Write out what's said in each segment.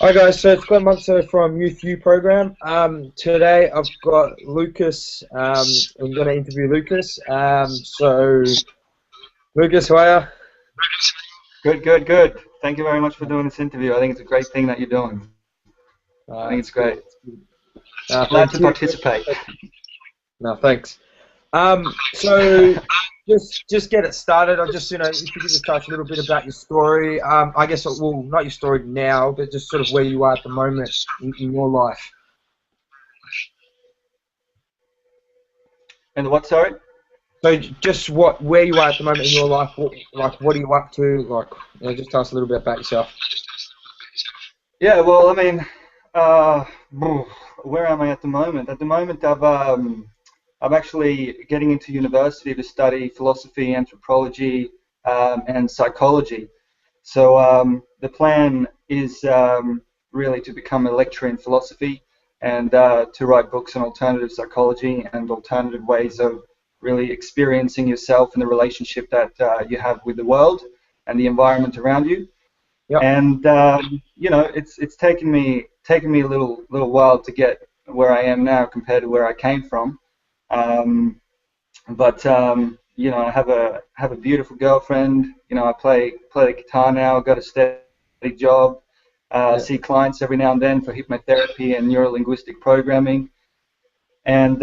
Hi guys, so it's Glenn Munso from Youth U program. Today I've got Lucas. I'm going to interview Lucas. So Lucas, how are Good, good, good. Thank you very much for doing this interview. I think it's a great thing that you're doing. you? I think It's it's good. great. It's good. Glad Thank to you. participate. No, thanks. So just get it started. I'll just if you could just touch a little bit about your story. I guess well, not your story now, but just sort of where you are at the moment in your life. And what, sorry? So just where you are at the moment in your life, what are you up to? Just tell us a little bit about yourself. Yeah, well, I mean, uh, where am I at the moment? At the moment, I'm actually getting into university to study philosophy, anthropology, and psychology. So the plan is really to become a lecturer in philosophy and to write books on alternative psychology and alternative ways of really experiencing yourself and the relationship that you have with the world and the environment around you. Yep. And it's taken me a little while to get where I am now compared to where I came from. Um, but I have a beautiful girlfriend. I play the guitar now. Got a steady job. Yeah. See clients every now and then for hypnotherapy and neurolinguistic programming. And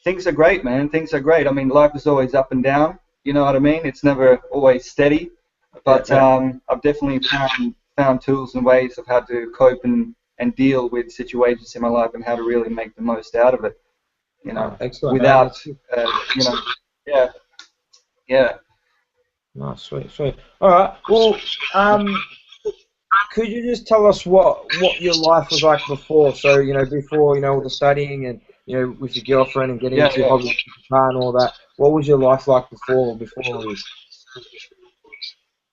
things are great, man. Things are great. I mean, life is always up and down. You know what I mean? It's never always steady. Yeah. But Yeah. I've definitely found tools and ways of how to cope and deal with situations in my life and how to really make the most out of it. Excellent, man. Without, That's good. uh, you know, yeah, yeah. Nice, sweet, sweet. All right. Well, could you just tell us what your life was like before? So before all the studying and with your girlfriend and getting Yeah, into your yeah. hobby and all that. What was your life like before all this?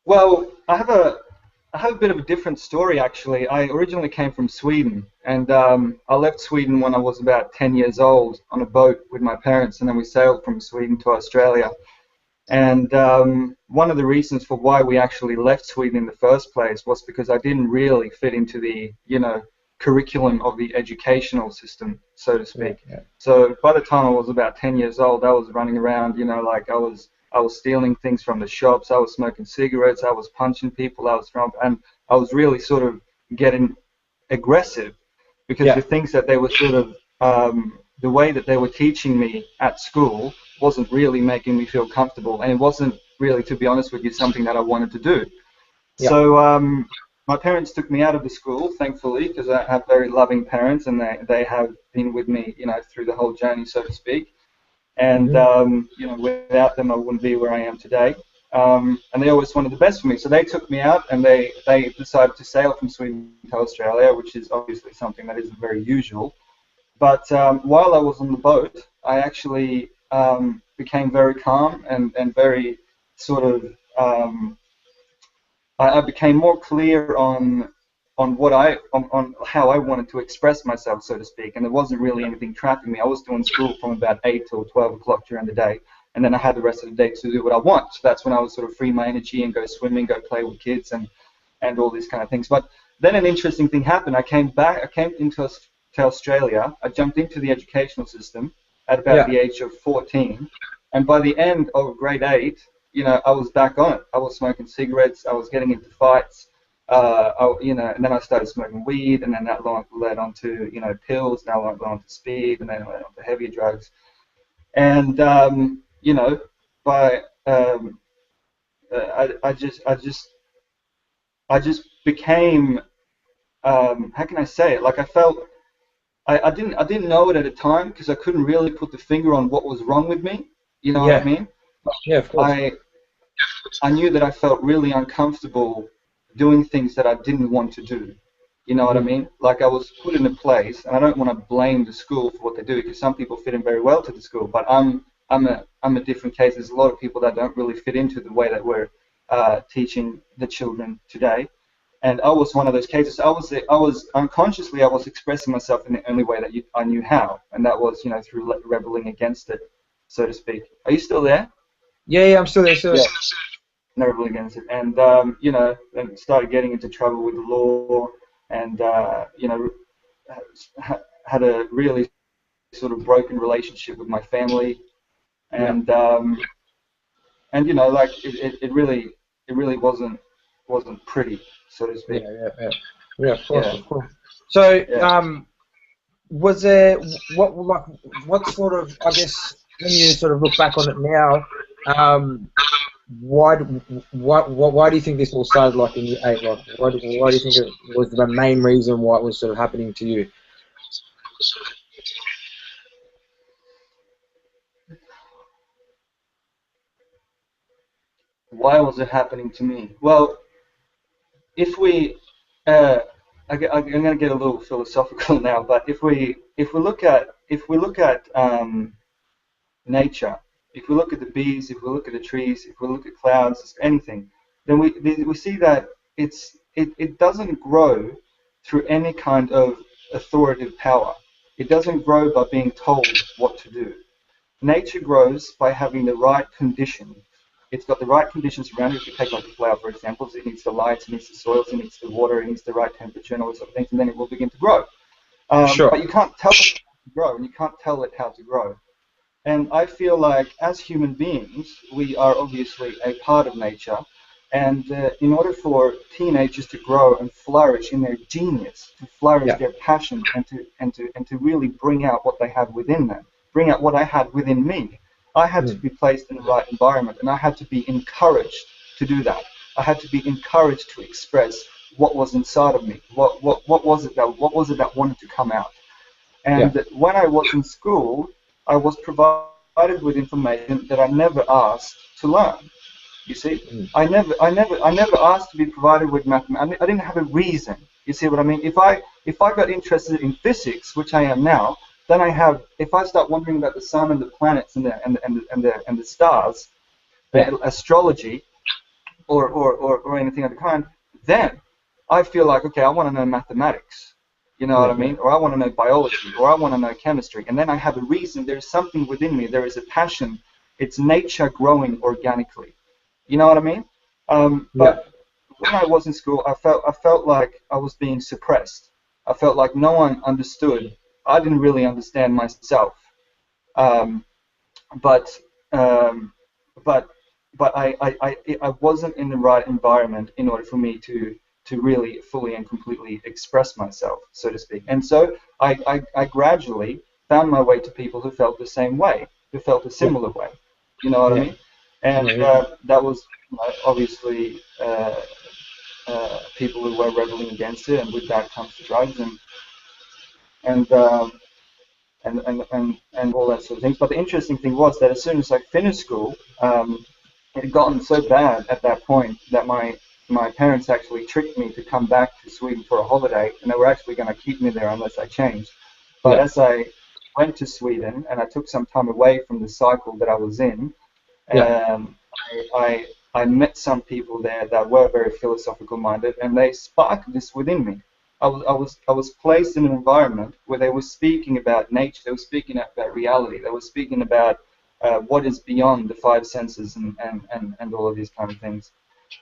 Well, I have a bit of a different story actually. I originally came from Sweden, and I left Sweden when I was about 10 years old on a boat with my parents, and then we sailed from Sweden to Australia. And one of the reasons for why we actually left Sweden in the first place was because I didn't really fit into the, curriculum of the educational system, so to Yeah, speak. yeah. So by the time I was about 10 years old, I was running around, like I was stealing things from the shops, I was smoking cigarettes, I was punching people, and I was really sort of getting aggressive because the Yeah. things that they were sort of the way that they were teaching me at school wasn't really making me feel comfortable, and it wasn't really, to be honest with you, something that I wanted to do. Yeah. So my parents took me out of the school, thankfully, because I have very loving parents, and they have been with me, through the whole journey, so to speak. And Hmm. without them, I wouldn't be where I am today. And they always wanted the best for me, so they took me out, and they decided to sail from Sweden to Australia, which is obviously something that isn't very usual. But while I was on the boat, I actually became very calm and very sort of I became more clear on on how I wanted to express myself, so to speak, and there wasn't really anything trapping me. I was doing school from about 8 till 12 o'clock during the day, and then I had the rest of the day to do what I want. So that's when I would sort of free my energy and go swimming, go play with kids, and all these kind of things. But then an interesting thing happened. I came back. I came into to Australia. I jumped into the educational system at about Yeah. the age of 14, and by the end of grade 8, I was back on it. I was smoking cigarettes. I was getting into fights. And then I started smoking weed, and then that led on to, pills. Now led on to speed, and then led on to heavier drugs. And by I just became, how can I say it? Like I felt I didn't know it at the time because I couldn't really put the finger on what was wrong with me. You know what I Yeah. mean? Yeah. Of course. I I knew that I felt really uncomfortable doing things that I didn't want to do. You know what I Hmm. mean? Like I was put in a place, and I don't want to blame the school for what they do because some people fit in very well to the school, but I'm a different case. There's a lot of people that don't really fit into the way that we're teaching the children today. And I was one of those cases. I was unconsciously I was expressing myself in the only way that I knew how, and that was through rebelling against it, so to speak. Are you still there? Yeah. Yeah. I'm still there. Still Yeah. there. Never really against it. And then started getting into trouble with the law. and had a really sort of broken relationship with my family, Yeah. and like it really wasn't pretty, so to Yeah. speak. Yeah. Yeah. Yeah. Of course. Yeah, Of course. So, yeah. was there what sort of, I guess, when you sort of look back on it now, why why do you think this all started like in year 8? Like, why do you think it was the main reason why it was sort of happening to you? Why was it happening to me? Well, if we, uh, I'm going to get a little philosophical now, but if we look at nature, if we look at the bees, if we look at the trees, if we look at clouds, anything, then we see that it doesn't grow through any kind of authoritative power. It doesn't grow by being told what to do. Nature grows by having the right conditions. It's got the right conditions around it. If you take like a flower, for example, it needs the light, it needs the soils, it needs the water, it needs the right temperature and all those sort of things, and then it will begin to grow. But Sure. you can't tell it how to grow, and you can't tell it how to grow. And I feel like as human beings, we are obviously a part of nature. And in order for teenagers to grow and flourish in their genius, to flourish Yeah. their passion, and to really bring out what they have within them, bring out what I had within me, I had to Mm. be placed in the right environment, and I had to be encouraged to do that. I had to be encouraged to express what was inside of me. What was it that wanted to come out? Yeah. And when I was in school, I was provided with information that I never asked to learn. You see, Mm. I never asked to be provided with mathematics. I didn't have a reason. You see what I mean? If I got interested in physics, which I am now, then I have. If I start wondering about the sun and the planets and the stars, Yeah. astrology, or anything of the kind, then I feel like, okay, I want to know mathematics. You know what Yeah. I Yeah. mean? Or I want to know biology, or I want to know chemistry. And then I have a reason. There's something within me. There is a passion. It's nature growing organically. You know what I mean? Yeah. But when I was in school, I felt like I was being suppressed. I felt like no one understood. I didn't really understand myself. Um, but um, but I wasn't in the right environment in order for me to really fully and completely express myself, so to speak. And so I gradually found my way to people who felt the same way, who felt a Yeah. similar way. You know what I Yeah. mean? And Yeah. that was obviously people who were rebelling against it, and with that comes the drugs and um, and all that sort of things. But the interesting thing was that as soon as I finished school, it had gotten so bad at that point that my parents actually tricked me to come back to Sweden for a holiday, and they were actually going to keep me there unless I changed. But Yeah. as I went to Sweden and I took some time away from the cycle that I was in, Yeah. I met some people there that were very philosophical minded, and they sparked this within me. I was placed in an environment where they were speaking about nature, they were speaking about reality, they were speaking about what is beyond the five senses and all of these kind of things.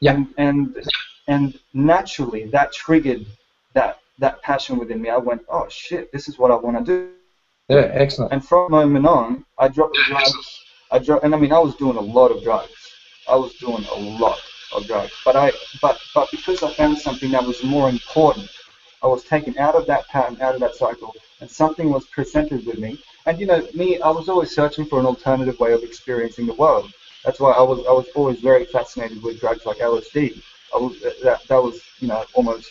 Yeah. And naturally that triggered that passion within me. I went, oh shit, this is what I want to do. Yeah. Excellent. And from that moment on, I dropped the drugs. And I mean, I was doing a lot of drugs. I was doing a lot of drugs. But because I found something that was more important, I was taken out of that pattern, out of that cycle, and something was presented with me. And me, I was always searching for an alternative way of experiencing the world. That's why I was always very fascinated with drugs like LSD. That was almost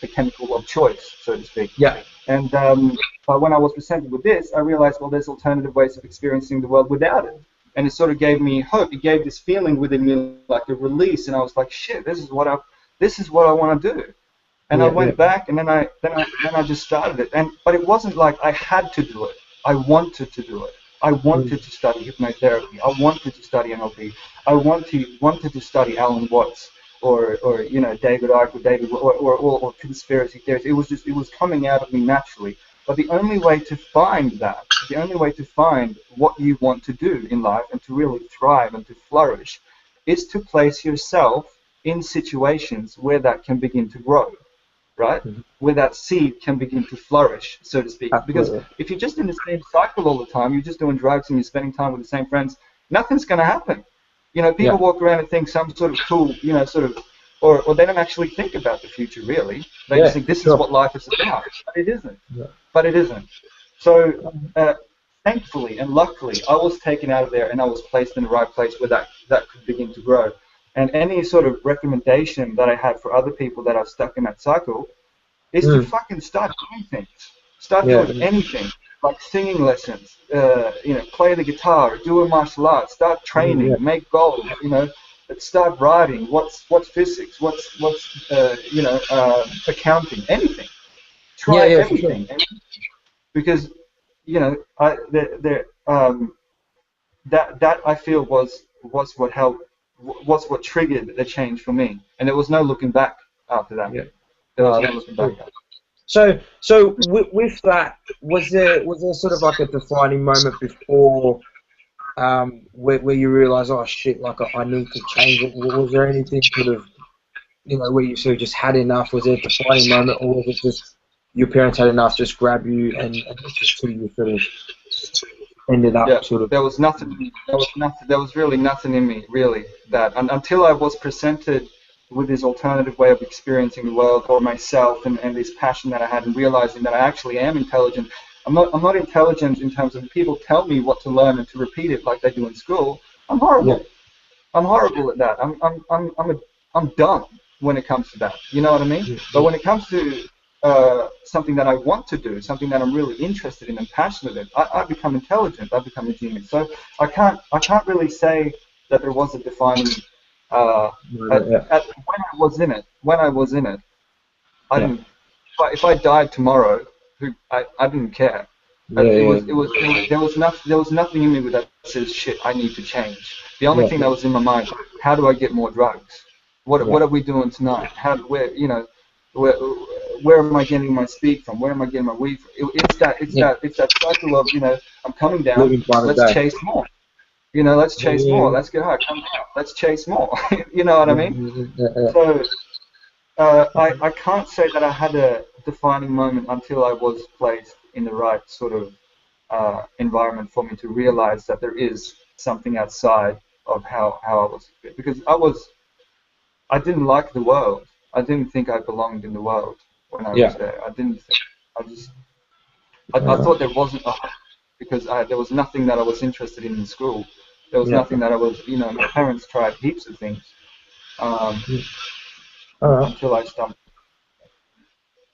the chemical of choice, so to speak. Yeah. And but when I was presented with this, I realized, well, there's alternative ways of experiencing the world without it. And it sort of gave me hope. It gave this feeling within me like a release, and I was like, shit, this is what I want to do. And I Yeah. Yeah. went back, and then I just started it. But it wasn't like I had to do it. I wanted to do it. I Mm. wanted to study hypnotherapy. I wanted to study NLP. I wanted to study Alan Watts or David Icke or conspiracy theories. It was coming out of me naturally. But the only way to find that, the only way to find what you want to do in life and to really thrive and to flourish, is to place yourself in situations where that can begin to grow, right? Mhm. Where that seed can begin to flourish, so to speak. Because Absolutely. if you're just in the same cycle all the time, you're just doing drugs and you're spending time with the same friends, nothing's going to happen. You know, people Yeah. walk around and think some sort of cool, you know, sort of, or they don't actually think about the future really. They just Yeah, think for this is sure. what life is about, but it isn't. Yeah. But it isn't. So thankfully and luckily, I was taken out of there and I was placed in the right place where that could begin to grow. And any sort of recommendation that I had for other people that are stuck in that cycle is to Mm. fucking start doing things. Start Yeah. doing anything, like singing lessons, you know, play the guitar, do a martial art, start Yeah. training, make goals, you know, start writing. What's physics? What's you know, accounting? Anything. Yeah. Try Yeah. For sure. everything, because you know, that I feel was what helped, was what triggered the change for me, and there was no looking back after that. Yeah. There was Oh, no that's looking back. cool. So with that, was there sort of like a defining moment before where you realize, oh shit, like I need to change it? Was there anything sort of, where you sort of just had enough? Was there a defining moment, or was it just your parents had enough, just grab you and just till you sort of ended Yeah, up sort of? there was nothing. There was nothing. There was really nothing in me, really, that until I was presented with this alternative way of experiencing the world or myself, and this passion that I had, and realizing that I actually am intelligent. I'm not intelligent in terms of people tell me what to learn and to repeat it like they do in school. I'm Yeah, horrible. I'm horrible at that. I'm dumb when it comes to that. You know what I mean? yeah, But yeah, when it comes to something that I want to do, something that I'm really interested in and passionate in, I become intelligent. I become a genius. So I can't really say that there was a defining. Uh, yeah, when I was in it, I yeah, didn't. If I died tomorrow, I didn't care. yeah, yeah, There was nothing in me that says shit. I need to change. The only yeah, thing that was in my mind: how do I get more drugs? yeah, What are we doing tonight? Where where am I getting my speed from? Where am I getting my weed from? yeah. It's that cycle of, I'm coming down. Living by the Let's day. chase more. Let's Yeah, chase yeah, more. yeah, Let's get high. Come down. Let's chase more. You know what I yeah, mean? yeah, yeah, So I can't say that I had a defining moment until I was placed in the right sort of environment for me to realize that there is something outside of how I was, because I didn't like the world. I didn't think I belonged in the world when I was yeah, there. I didn't think, I just I yeah, thought there wasn't a hope, because there was nothing that I was interested in school. There was yeah. nothing that I was, my parents tried heaps of things, um, Yeah. All right. until I stumbled.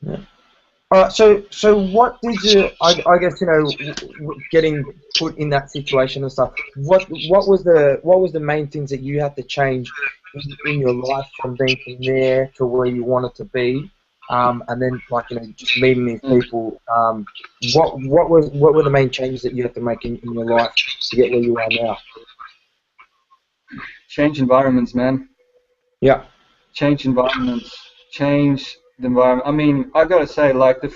Yeah. All right. So what did you? I guess getting put in that situation and stuff. What was the main things that you had to change in your life from being from there to where you wanted to be, and then like just meeting these Mm. people. What were the main changes that you had to make in your life to get where you are now? Change environments, man. Yeah. Change environments, change the environment. I mean, I gotta say, like the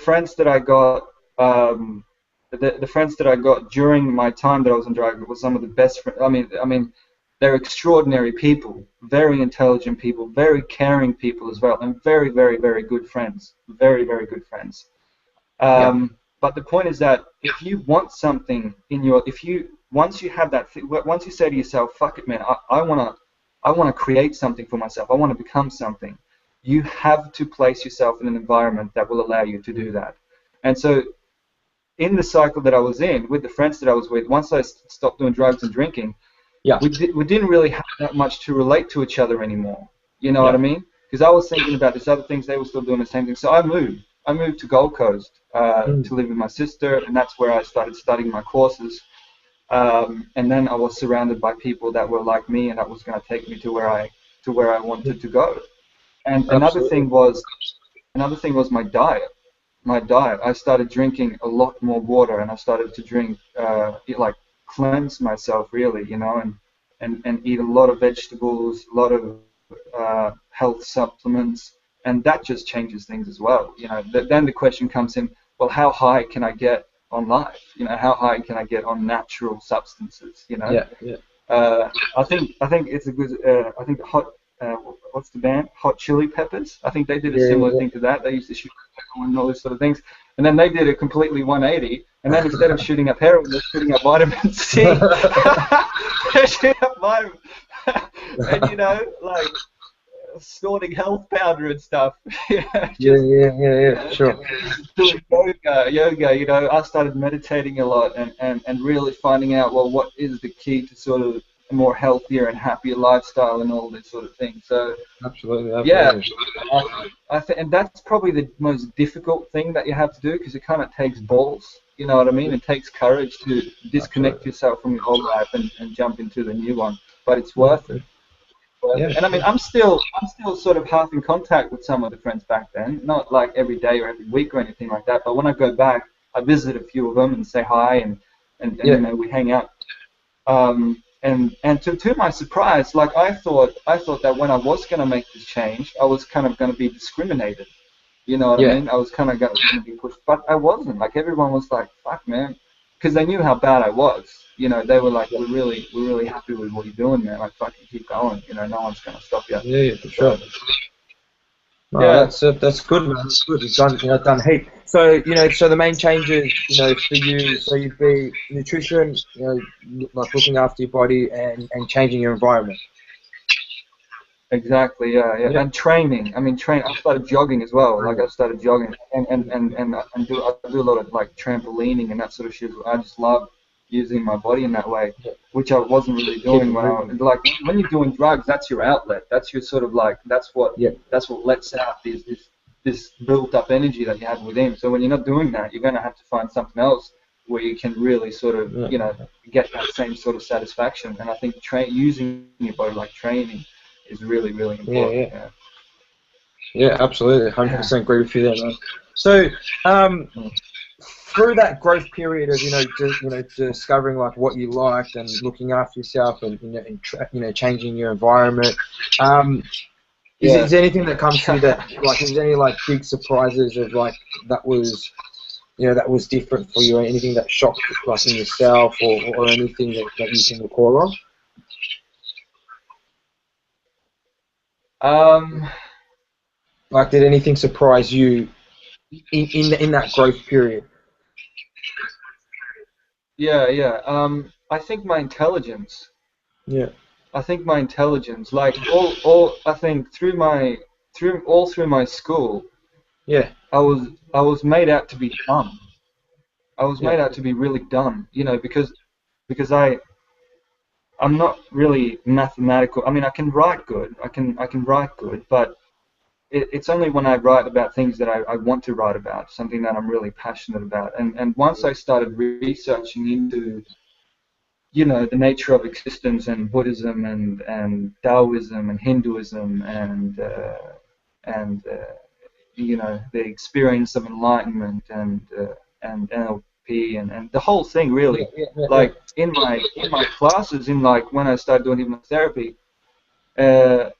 friends that I got, the friends that I got during my time that I was on drug were some of the best friends. I mean, they're extraordinary people, very intelligent people, very caring people as well, and very, very, very good friends, very, very good friends. Yeah. But the point is that if you want something if you once you have that, once you say to yourself, "Fuck it, man, I wanna create something for myself. I want to become something." You have to place yourself in an environment that will allow you to do that. And so, in the cycle that I was in, with the friends that I was with, once I stopped doing drugs and drinking, Yeah. we didn't really have that much to relate to each other anymore. You know what I Yeah. mean? Because I was thinking about these other things, they were still doing the same thing. So I moved. I moved to Gold Coast Mm. to live with my sister, and that's where I started studying my courses. And then I was surrounded by people that were like me, and that was going to take me to where I wanted to go. And Absolutely. another thing was my diet. My diet. I started drinking a lot more water, and I started to drink, like cleanse myself really, and eat a lot of vegetables, a lot of health supplements, and that just changes things as well. Then the question comes in, well, how high can I get on life? How high can I get on natural substances? Yeah. Yeah. I think it's a good. I think hot. what's the band? Hot Chili Peppers. I think they did a Yeah, similar yeah, thing to that. They used to shoot heroin and all those sort of things. And then they did a completely 180. And then instead of shooting up heroin, they're shooting up vitamin C. They're shooting up vitamin. And, you know, like snorting health powder and stuff. yeah, Just, yeah, yeah, you yeah, know, sure. doing yoga, you know, I started meditating a lot and really finding out, well, what is the key to sort of a more healthier and happier lifestyle and all this sort of thing. So, Absolutely, yeah, absolutely. and that's probably the most difficult thing that you have to do because it kind of takes balls, you know what I mean? It takes courage to disconnect Absolutely. yourself from your old life and jump into the new one, but it's Yeah, worth it. yeah, And I mean, I'm still sort of half in contact with some of the friends back then, not like every day or every week or anything like that. But when I go back, I visit a few of them and say hi, and you yeah, know, we hang out. And to my surprise, like I thought that when I was gonna make this change, I was kind of gonna be discriminated. You know what I yeah, mean? I was kind of going to be pushed, but I wasn't. Like everyone was like, "Fuck, man," because they knew how bad I was. You know, they were like, "We're really happy with what you're doing, man. Like, fucking keep going. You know, no one's going to stop you." yeah, yeah, for sure. So, No, yeah. that's good, man. That's good. You've done, done heap. So, so the main changes, for you, so you'd be nutrition, like looking after your body and changing your environment. Exactly, yeah, yeah, Yeah, and training. I mean, I started jogging as well. Like I training. started jogging, and I do a lot of like trampolining and that sort of shit. I just love using my body in that way, Yeah, which I wasn't really keep doing it when I moving. like when you're doing drugs. That's your outlet. That's your sort of like Yeah, that's what lets out this built up energy that you have within. So when you're not doing that, you're gonna have to find something else where you can really sort of yeah, get that same sort of satisfaction. And I think using your body like training is really, really yeah, important. yeah, Yeah. yeah. Absolutely, Yeah. 100% agree with you there, man. So, um, Mm. through that growth period of discovering like what you liked and looking after yourself and changing your environment, um, is Yeah. there anything that comes to you that like is there any like big surprises of like that was different for you or anything that shocked like in yourself or anything that you can recall of? um, Like did anything surprise you in that growth period? yeah, yeah. I think my intelligence. Yeah, I think my intelligence, like I think through my school, yeah, I was made out to be dumb. I was yeah, made out to be really dumb, because I'm not really mathematical. I mean, I can write good. I can write good, but it's only when I write about things that I want to write about, something that I'm really passionate about. And once I started researching into, the nature of existence and Buddhism and Taoism and Hinduism and the experience of enlightenment and NLP and the whole thing yeah, really, yeah, yeah, yeah. like in my classes, in like when I started doing hypnotherapy, uh,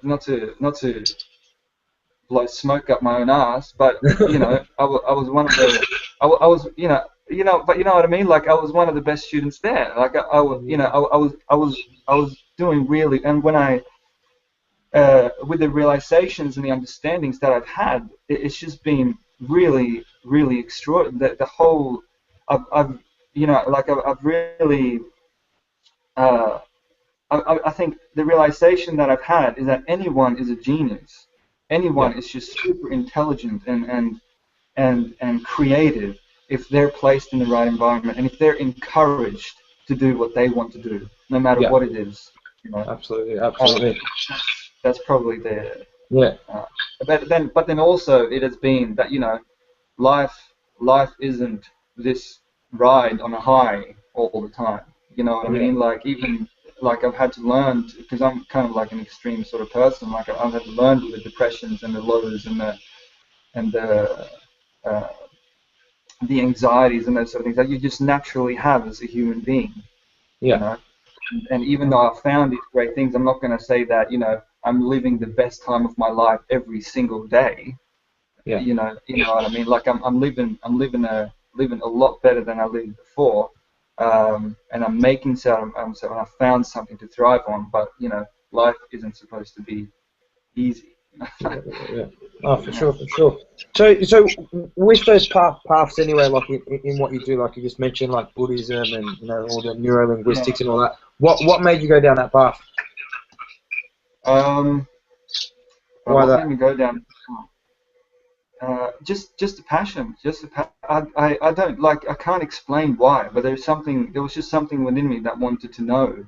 not to blow smoke up my own ass, but I was one of the, I was, but you know what I mean. Like I was one of the best students there. Like I was doing really, and when with the realizations and the understandings that I've had, it's just been really, really extraordinary. The whole, I've like I've really. Uh, I think the realization that I've had is that anyone is a genius. Yeah, Anyone is just super intelligent and creative if they're placed in the right environment and if they're encouraged to do what they want to do, no matter yeah, what it is. You know, absolutely, uh, absolutely. that's probably the. Yeah, Uh, but then also it has been that life life isn't this ride on a high all the time. You know what I yeah, mean? Like even like I've had to learn because I'm kind of like an extreme sort of person. Like I've had to learn with the depressions and the lows and uh, the anxieties and those sort of things that you just naturally have as a human being. You yeah, know, and even though I've found these great things, I'm not going to say that I'm living the best time of my life every single day. yeah, You know what I mean. Like I'm living a lot better than I lived before, and I'm making so I found something to thrive on. But life isn't supposed to be easy. Yeah. Oh, for sure, for sure. So with those paths anyway, like in what you do, like you just mentioned, like Buddhism and all the Yeah. neurolinguistics and all that. What made you go down that path? Um, Why what that? made me go down? Just a passion. I don't like. I can't explain why, but there's something. There was just something within me that wanted to know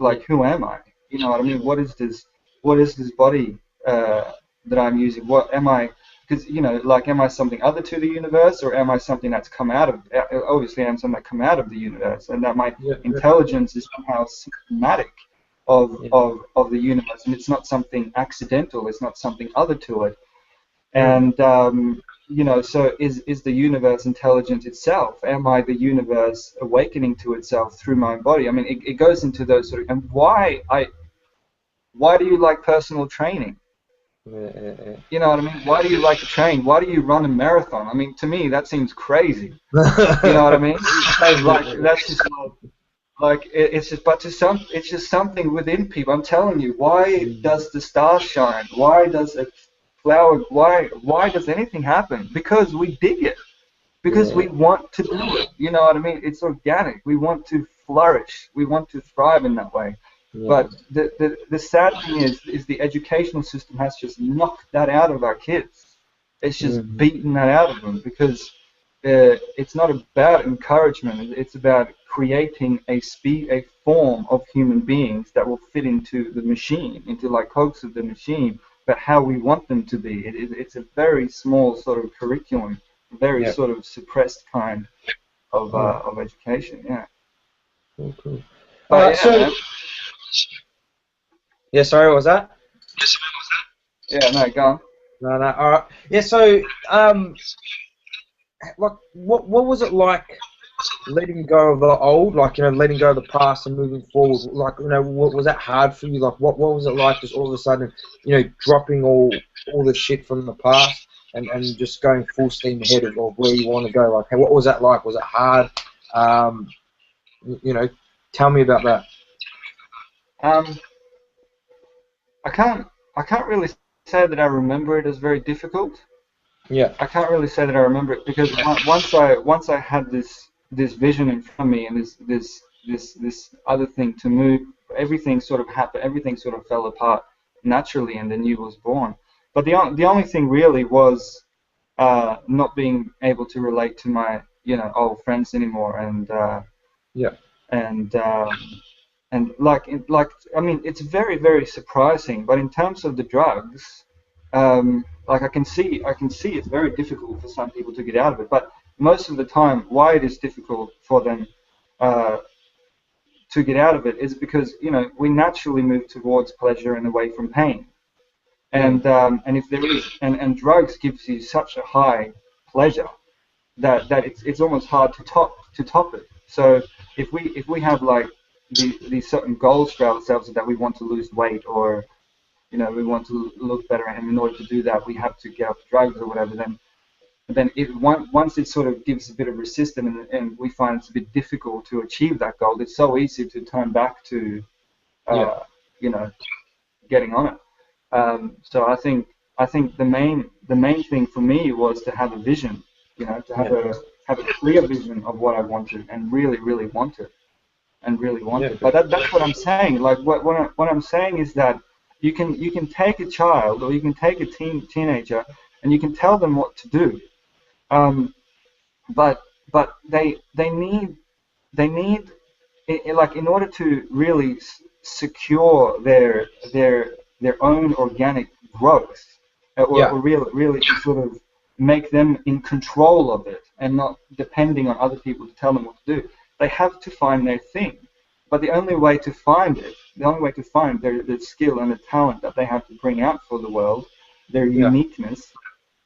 Yeah, who am I? You know what I mean? What is this? What is this body that I'm using? What am I? Because like, am I something other to the universe, or am I something that's come out of? Obviously, I'm something that come out of the universe, and that my yeah, yeah, intelligence is somehow symptomatic of yeah. the universe, and it's not something accidental. It's not something other to it. Mm, And so is the universe intelligent itself? Am I the universe awakening to itself through my body? I mean, it goes into those sort of. And why do you like personal training? yeah, yeah, You know what I mean? Why do you like to train? Why do you run a marathon? I mean, to me, that seems crazy. You know what I yeah. mean? Like, that's just like it's just, but to some, it's just something within people. I'm telling you, why Mm, does the star shine? Why does a flower? Why does anything happen? Because we dig it. Because yeah, we want to do it. You know what I mean? It's organic. We want to flourish. We want to thrive in that way. yeah. But the sad thing is the educational system has just knocked that out of our kids. It's just Mm, beaten that out of them because it's not about encouragement. It's about creating a form of human beings that will fit into the machine, into like cogs of the machine, but how we want them to be. It's a very small sort of curriculum, very yeah. sort of suppressed kind Mm, of education. Yeah. cool, cool. All But right. yeah, So man. yeah. Sorry, what was that? Yeah, no, go on. No, no. All right. Yeah. So like, what was it like letting go of the old, like letting go of the past and moving forward? Like, what was that hard for you? Like, what was it like, just all of a sudden, dropping all the shit from the past and just going full steam ahead of where you want to go? Like, hey, what was that like? Was it hard? Um, you know, tell me about that. Um, I can't I can't really say that I remember it as very difficult. Yeah, I can't really say that I remember it because once I had this vision in front of me and this other thing to move, everything sort of happened. Everything sort of fell apart naturally, and the new was born. But the only thing really was not being able to relate to my old friends anymore, yeah, and like I mean, it's very, very surprising. But in terms of the drugs, like I can see it's very difficult for some people to get out of it. But most of the time, why it is difficult for them uh, to get out of it is because we naturally move towards pleasure and away from pain. mm, And if there is and drugs gives you such a high pleasure that it's almost hard to top it. So if we have like these certain goals for ourselves, that we want to lose weight, or we want to look better, and in order to do that we have to get off drugs or whatever, then once it sort of gives a bit of resistance, and we find it's a bit difficult to achieve that goal, it's so easy to turn back to yeah, uh, you know getting on it. So I think the main thing for me was to have a vision, to yeah, have a clear vision of what I wanted, and really, really want it, and really want yeah, it. But that's what I'm saying. Like what I'm saying is that you can take a child, or you can take a teenager, and you can tell them what to do. Um, but they need like, in order to really secure their own organic growth, yeah, or really to sort of make them in control of it and not depending on other people to tell them what to do. They have to find their thing. But the only way to find it, the only way to find their skill and the talent that they have to bring out for the world, their yeah, uniqueness,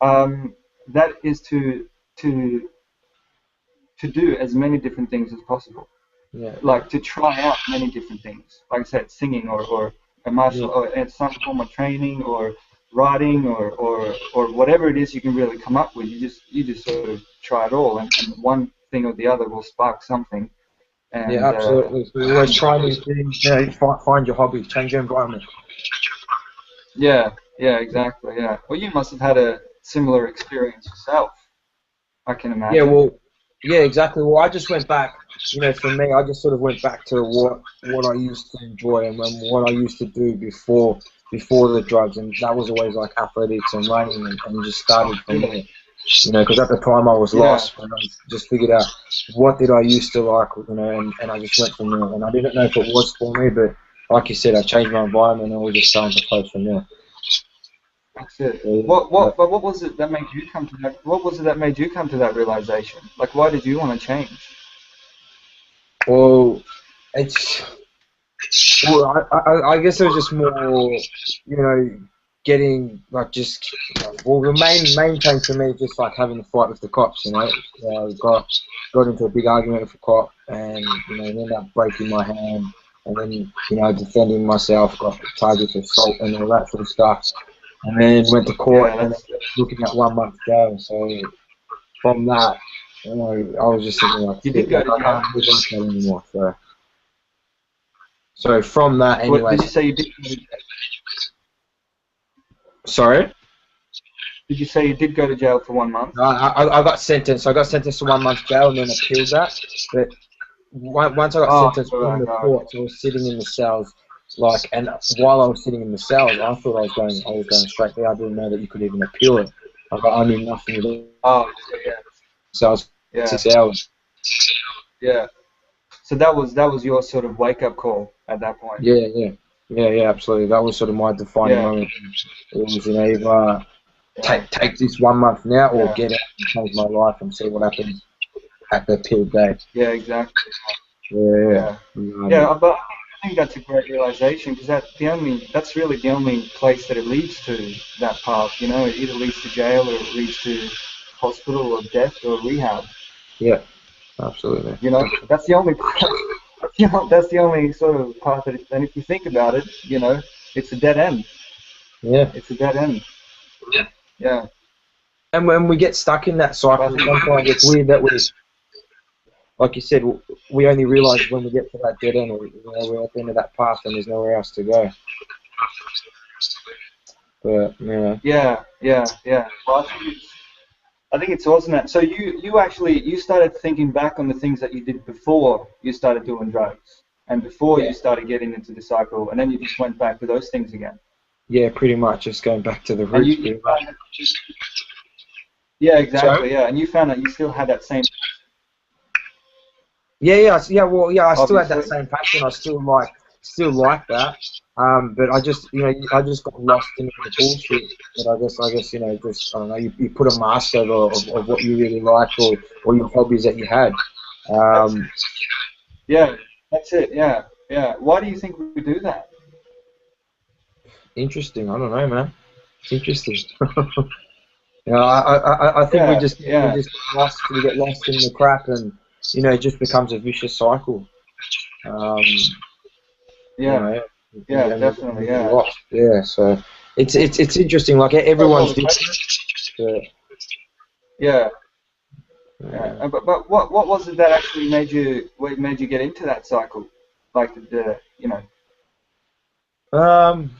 um, that is to to do as many different things as possible, yeah, yeah, like to try out many different things. Like I said, singing, or a yeah, martial, or some form of training, or writing, or whatever it is you can really come up with. You just sort of try it all, and one thing or the other will spark something, And Yeah, absolutely. So you're always trying new things, you know, find your hobby, change your environment. yeah, yeah, exactly. Yeah. Well, you must have had a similar experience yourself, I can Yeah, imagine. well, yeah, exactly. Well, I just went back, you know, for me, I just sort of went back to what I used to enjoy and what I used to do before the drugs, and that was always like athletics and running, and just started from Yeah, there. You know, because at the time I was yeah, lost, and I just figured out what did I used to like, you know, and I just went from there. And I didn't know if it was for me, but like you said, I changed my environment, and I was just starting to flow from there. that's it. So, But what was it that made you come to that? What was it that made you come to that realization? Like, why did you want to change? well, it's well, I guess it was just more, you know, getting like just well, the main thing for me is just like having a fight with the cops. You know, got into a big argument with a cop, and you know, ended up breaking my hand, and then you know, defending myself, got charges of assault and all that sort of stuff, and then went to court Yeah, and looking at 1 month jail. So from that, you know, I was just thinking like, you shit, did go like to I jail. can't live like that anymore. So from that, What did anyways. you say you did? Go to jail? Sorry. Did you say you did go to jail for 1 month? I got sentenced. I got sentenced to 1 month jail and then appealed that. But once I got Oh, sentenced in right, the right. courts, I was sitting in the cells. Like, and while I was sitting in the cells, I thought I was going straight there. I didn't know that you could even appeal it. I knew nothing about Oh, yeah, cells, yeah, 6 hours. yeah. So that was your sort of wake up call at that point. Yeah, yeah, yeah, absolutely. That was sort of my defining Yeah, moment. It was, you know, either yeah, take this 1 month now or yeah, get out and change my life and see what happens at the appeal day. yeah, exactly. Yeah, Yeah, yeah. yeah. But I think that's a great realization because that's really the only place that it leads to that path. You know, it either leads to jail or it leads to hospital or death or rehab. Yeah, absolutely. You know, Absolutely. that's the only that's the only sort of path that. And if you think about it, you know, it's a dead end. Yeah. It's a dead end. Yeah. And when we get stuck in that But I cycle, think, sometimes it's weird that like you said, we only realise when we get to that dead end, or you know, we're at the end of that path and there's nowhere else to go. But, you know, yeah, yeah, yeah. Well, I think it's awesome that. So you actually you started thinking back on the things that you did before you started doing drugs and before yeah, you started getting into the cycle, and then you just went back to those things again. yeah, pretty much just going back to the And roots, pretty much. yeah, So, exactly, yeah. And you found that you still had that same, yeah. Well, yeah, I still had that obviously. same passion. I still like that. But I just, you know, I just got lost in the bullshit. But I guess, you know, just I don't know. You put a mask over of what you really like or your hobbies that you had. That's Um, yeah, that's it. Yeah, yeah. Why do you think we do that? Interesting. I don't know, man. It's interesting. You know, I think Yeah, we yeah, just get lost in the crap, and you know, it just becomes a vicious cycle. Um, you yeah, know, yeah. and we Definitely, get yeah. lost. Yeah. So it's interesting. Like Well, everyone's the question, different. But, yeah, yeah. uh, But what was it that actually made you get into that cycle? Like the you know. um,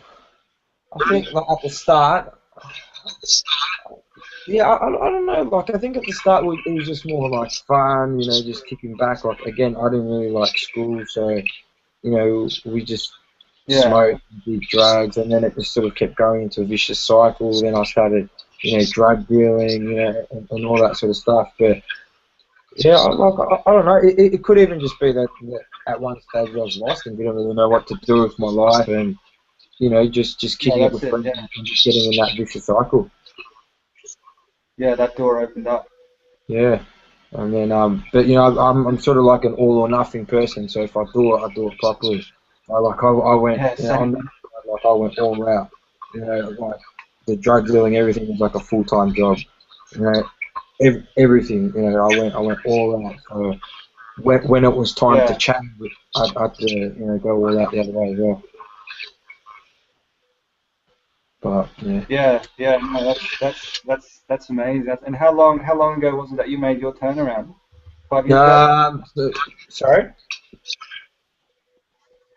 I think like at the start, yeah, I don't know. Like I think at the start it was just more like fun. You know, just kicking back. Like again, I didn't really like school, so you know, we just Yeah, smoked, did drugs, and then it just sort of kept going into a vicious cycle. Then I started, you know, drug dealing, you know, and all that sort of stuff. But yeah, I don't know. It could even just be that at one stage I was lost and didn't really know what to do with my life, and you know, just yeah, kicking it that's with it. friends Yeah, and just getting in that vicious cycle. yeah, that door opened up. Yeah. And then, but you know, I'm sort of like an all or nothing person. So if I do it properly. I went, Yeah, you know, same. I went all out. You know, like the drug dealing, everything was like a full time job. You know, everything. You know, I went all out. So when it was time to Yeah, change, I had to, you know, go all out the other way as well. But yeah. yeah, yeah. No, that's amazing. And how long ago was it that you made your turnaround? 5 years ago? Sorry.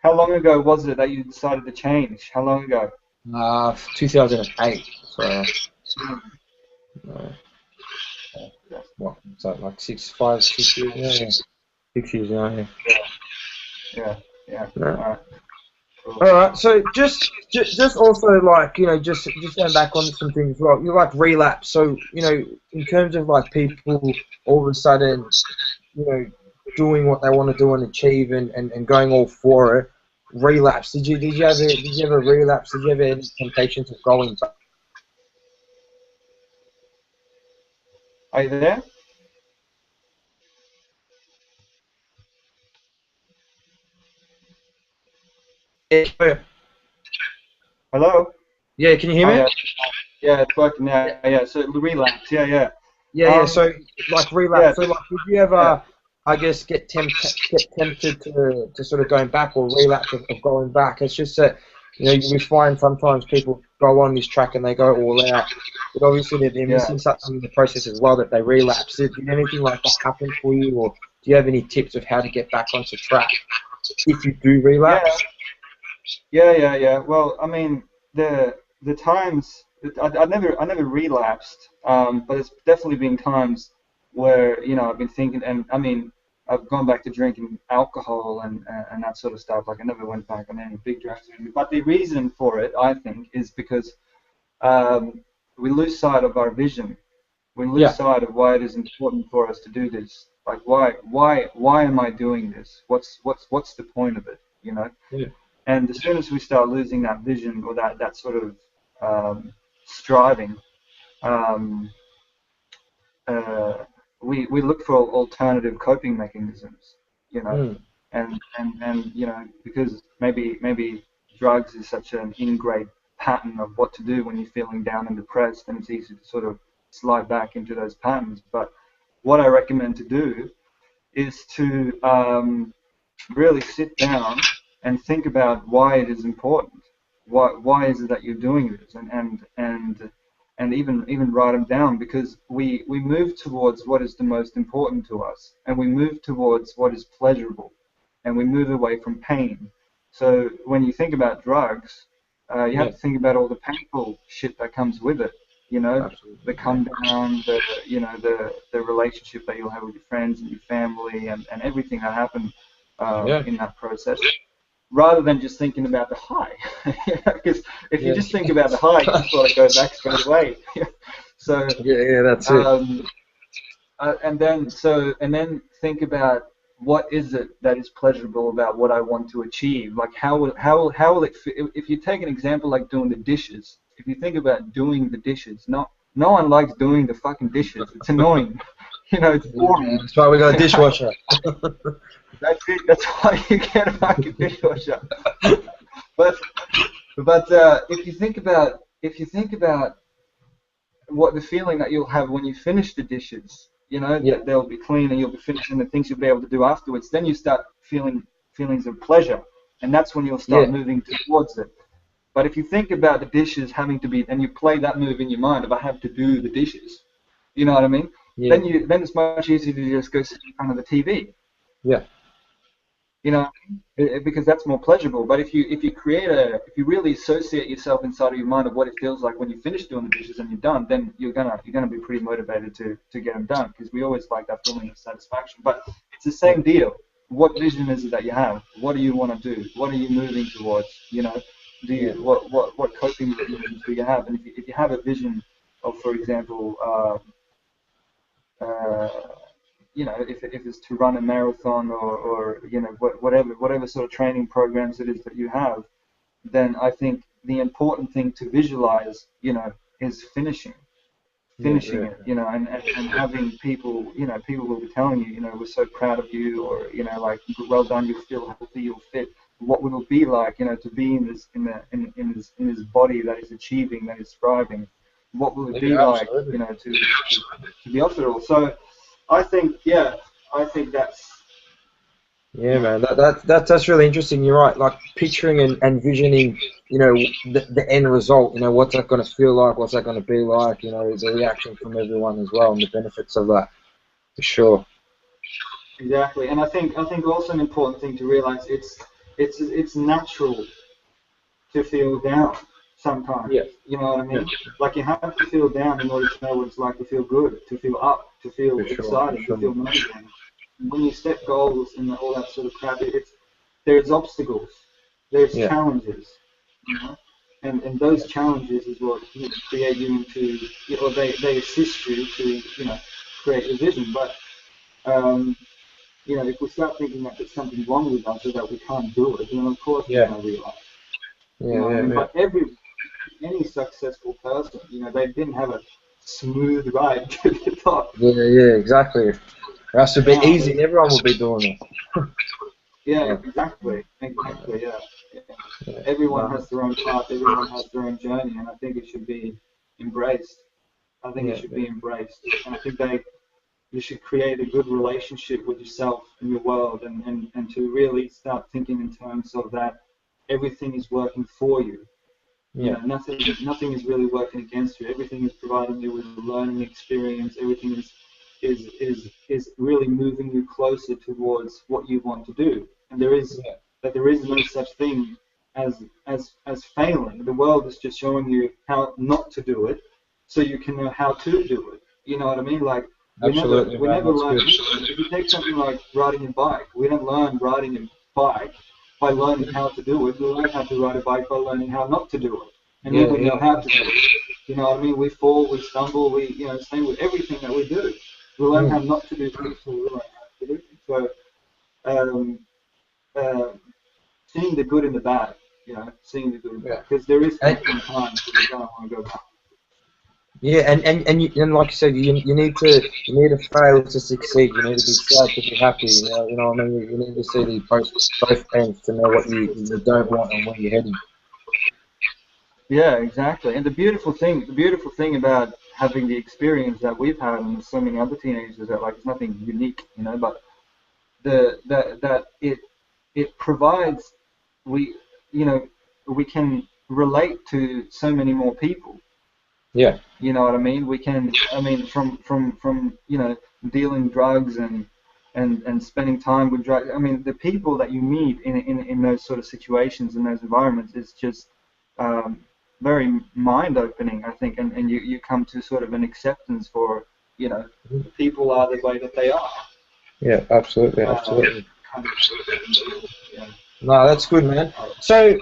How long ago was it that you decided to change? How long ago? 2008. So, Mm, uh, yeah, what? So like 6 years now. Yeah. 6 years now. Yeah. yeah, yeah. Yeah. All right, cool. All right. So just also like just going back on some things. Well, you like relapse. So in terms of like people all of a sudden doing what they want to do and achieve and going all for it. Relapse. Did you ever relapse? Did you ever any temptations of going back? Are you there? Yeah. Hello? Yeah. Can you hear Oh me? yeah, yeah, it's working now. Yeah, so relapse. Yeah, yeah. Yeah. Um, So like yeah, relapse. So like, did you yeah. ever, I guess, get tempted to sort of going back or relapse of going back? It's just that we find sometimes people go on this track and they go all out, but obviously they're Yeah. missing something in the process as well that they relapse. Did anything like that happen for you, or do you have any tips of how to get back onto track if you do Yeah, relapse? yeah. Well, I mean, the times I never relapsed, but it's definitely been times where I've been thinking, and I mean, I've gone back to drinking alcohol and that sort of stuff. Like I never went back on any big drugs, but the reason for it, I think, is because um, we lose sight of our vision. We lose Yeah. sight of why it is important for us to do this. Like why am I doing this? What's the point of it? Yeah. And as soon as we start losing that vision or that sort of striving, um, uh, we look for alternative coping mechanisms, you know, Mm. and because maybe drugs is such an ingrained pattern of what to do when you're feeling down and depressed, and it's easy to sort of slide back into those patterns. But what I recommend to do is to really sit down and think about why it is important. Why is it that you're doing this? And even write them down, because we move towards what is the most important to us, and we move towards what is pleasurable, and we move away from pain. So when you think about drugs, you have Yeah. to think about all the painful shit that comes with it. You know, the Absolutely. Yeah. come down, the relationship that you'll have with your friends and your family, and everything that happened Yeah. in that process, rather than just thinking about the high. Because if you Yeah. just think about the high, you just want to go back straight away. So, Yeah. Yeah. That's it. um, and then think about what is it that is pleasurable about what I want to achieve. Like how will it if you take an example like doing the dishes. If you think about doing the dishes, no one likes doing the fucking dishes. It's annoying. It's Yeah, man. boring. That's why we got a dishwasher. That's it. That's why you get a fucking dishwasher. But if you think about what the feeling that you'll have when you finish the dishes, Yeah. that they'll be clean and you'll be finishing the things you'll be able to do afterwards, then you start feeling feelings of pleasure, and that's when you'll start Yeah. moving towards it. But if you think about the dishes having to be, and you play that move in your mind, if I have to do the dishes, you know what I mean? Yeah. Then it's much easier to just go sit in front of the TV. Yeah. Because that's more pleasurable. But if you really associate yourself inside of your mind of what it feels like when you finish doing the dishes and you're done, then you're gonna be pretty motivated to get them done, because we always like that feeling of satisfaction. But it's the Yeah. same deal. What vision is it that you have? What do you want to do? What are you moving towards? Do Yeah. you what coping mechanisms do you have? And if you have a vision of, for example, uh, if it's to run a marathon, or whatever sort of training programs it is that you have, then I think the important thing to visualize, is Yeah. finishing Yeah. it, and having people will be telling you, we're so proud of you, or, like, well done, you're still healthy, you're fit. What will it be like, to be in this body that is achieving, that is striving? What will it be Yeah. like, Absolutely. to be off it all? So I think that's, Yeah, man. That's really interesting. You're right. Like picturing and visioning, the end result. What's that going to feel like? What's that going to be like? The reaction from everyone as well, and the benefits of that for sure. exactly. And I think also an important thing to realize, it's natural to feel down sometimes. Yeah. You know what I Yeah. mean? Like you have to feel down in order to know what it's like to feel good, to feel up, to feel For sure. For exciting, to sure. feel motivated. When you set goals and all that sort of crap, there's obstacles, there's Yeah. challenges, you know? And those challenges is what create you into, or they assist you to, create your vision. But if we start thinking that there's something wrong with us or that we can't do it, then of course we're Yeah. going to realize. You Yeah. know what I Yeah. mean? Yeah. But any successful person, they didn't have a smooth ride to the top. Yeah. Yeah. Exactly. That's a bit No, easy. And everyone will be doing it. yeah, Yeah. exactly, yeah. Yeah. Everyone No. has their own path, everyone has their own journey, and I think it should be embraced. I think it Yeah. should Yeah. be embraced, and I think you should create a good relationship with yourself and your world, and to really start thinking in terms of that everything is working for you. Yeah. Nothing is really working against you. Everything is providing you with a learning experience. Everything is really moving you closer towards what you want to do. And Yeah. there is no such thing as failing. The world is just showing you how not to do it, so you can know how to do it. You know what I mean? Like Absolutely, we man. never That's learn good. anything. If you take something like riding a bike, we don't learn riding a bike by learning how to do it. We learn how to ride a bike by learning how not to do it. And Yeah. then we know Yeah. how to do it. You know what I mean? We fall, we stumble, same with everything that we do. We learn how Mm. not to do things, so we learn how to do things. So, um, uh, seeing the good in the bad, seeing the good in the Yeah. bad. Because there is And, going to come times where you don't want to go back. yeah, and like you said, you need to fail to succeed. You need to be sad to be happy. You know what I mean. You need to see the both ends to know what you don't want and where you're heading. Yeah, exactly. And the beautiful thing about having the experience that we've had and so many other teenagers is that like it's nothing unique, but that it provides we you know we can relate to so many more people. Yeah, You know what I mean? We can, I mean, from dealing drugs and spending time with drugs. I mean, the people that you meet in those sort of situations, in those environments, is just um, very mind-opening, I think, and you come to sort of an acceptance for, the people are the way that they are. yeah, absolutely, Uh, absolutely. kind of, yeah. No, that's good, man. So,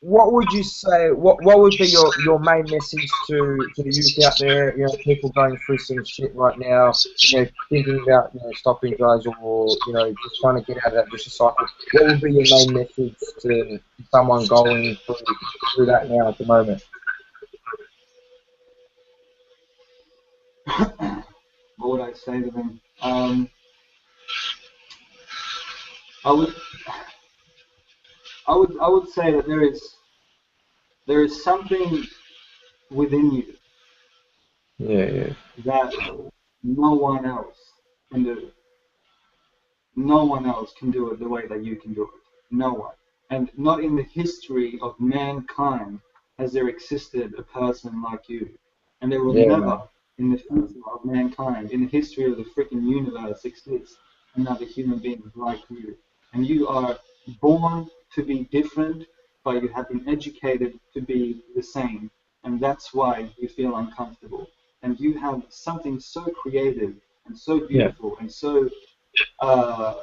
what would you say? What would be your main message to the youth out there? You know, people going through some shit right now. You know, thinking about stopping drugs or just trying to get out of that vicious cycle. What would be your main message to someone going through that now at the moment? What would I say to them? I would I would say that there is something within you Yeah, yeah, that no one else can do. No one else can do it the way that you can do it. No one. And not in the history of mankind has there existed a person like you. And there will yeah, man. never, in the future of mankind, in the history of the freaking universe, exist another human being like you. And you are born to be different, but you have been educated to be the same. And that's why you feel uncomfortable. And you have something so creative and so Yeah, beautiful and so uh,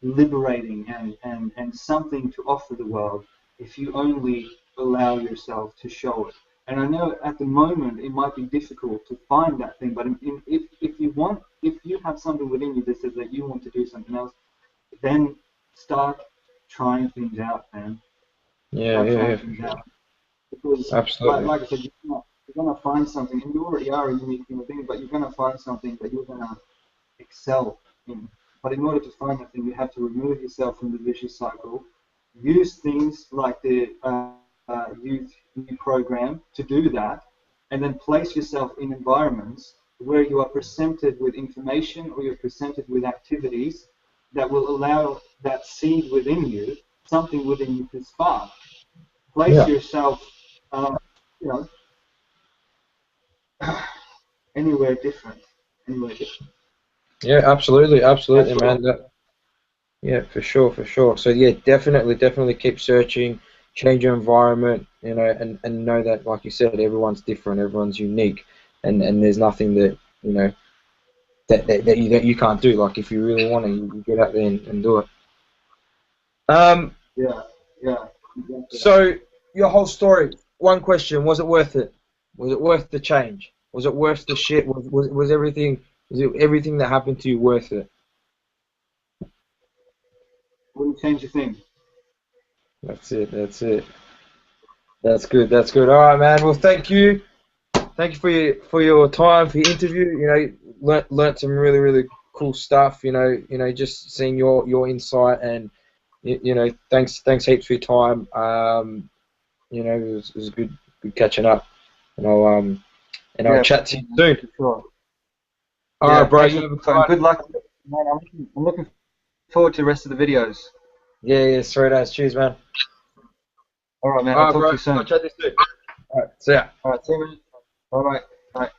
liberating and something to offer the world if you only allow yourself to show it. And I know at the moment it might be difficult to find that thing, but if you have something within you that says that you want to do something else, then start trying things out, man. yeah, Start yeah, trying yeah, for things sure. out because, like, Absolutely. like I said, you're gonna find something, and you already are a unique human being, but you're gonna find something that you're gonna excel in. But in order to find that thing, you have to remove yourself from the vicious cycle. Use things like the youth program to do that, and then place yourself in environments where you are presented with information or you're presented with activities that will allow that seed within you, something within you to spark. Place Yeah, yourself, um, you know, anywhere different, anywhere different. yeah, absolutely, absolutely, That's what man. I. Yeah, for sure, for sure. So yeah, definitely keep searching, change your environment, you know, and know that, like you said, everyone's different, everyone's unique, and there's nothing that you know that you can't do. Like if you really want to, you get out there and do it. Um, Yeah, yeah, exactly. so your whole story. One question: was it worth it? Was it worth the change? Was it worth the shit? Was everything? Was it everything that happened to you worth it? Wouldn't change a thing. That's it. That's it. That's good. That's good. All right, man. Well, thank you. Thank you for your time for your interview. You know, learnt some really cool stuff. Just seeing your insight and you know, thanks heaps for your time. It was good catching up, and I'll Yeah, chat to you soon. for sure. All right, Yeah, bro. thanks You for have a the good phone. one. Good luck. Man, I'm looking forward to the rest of the videos. Yeah, straight as. Cheers, man. All right, man. All I'll right, talk bro. to you I'll soon. chat to you soon. All right, see ya. All right, see you, man. Bye-bye. Bye.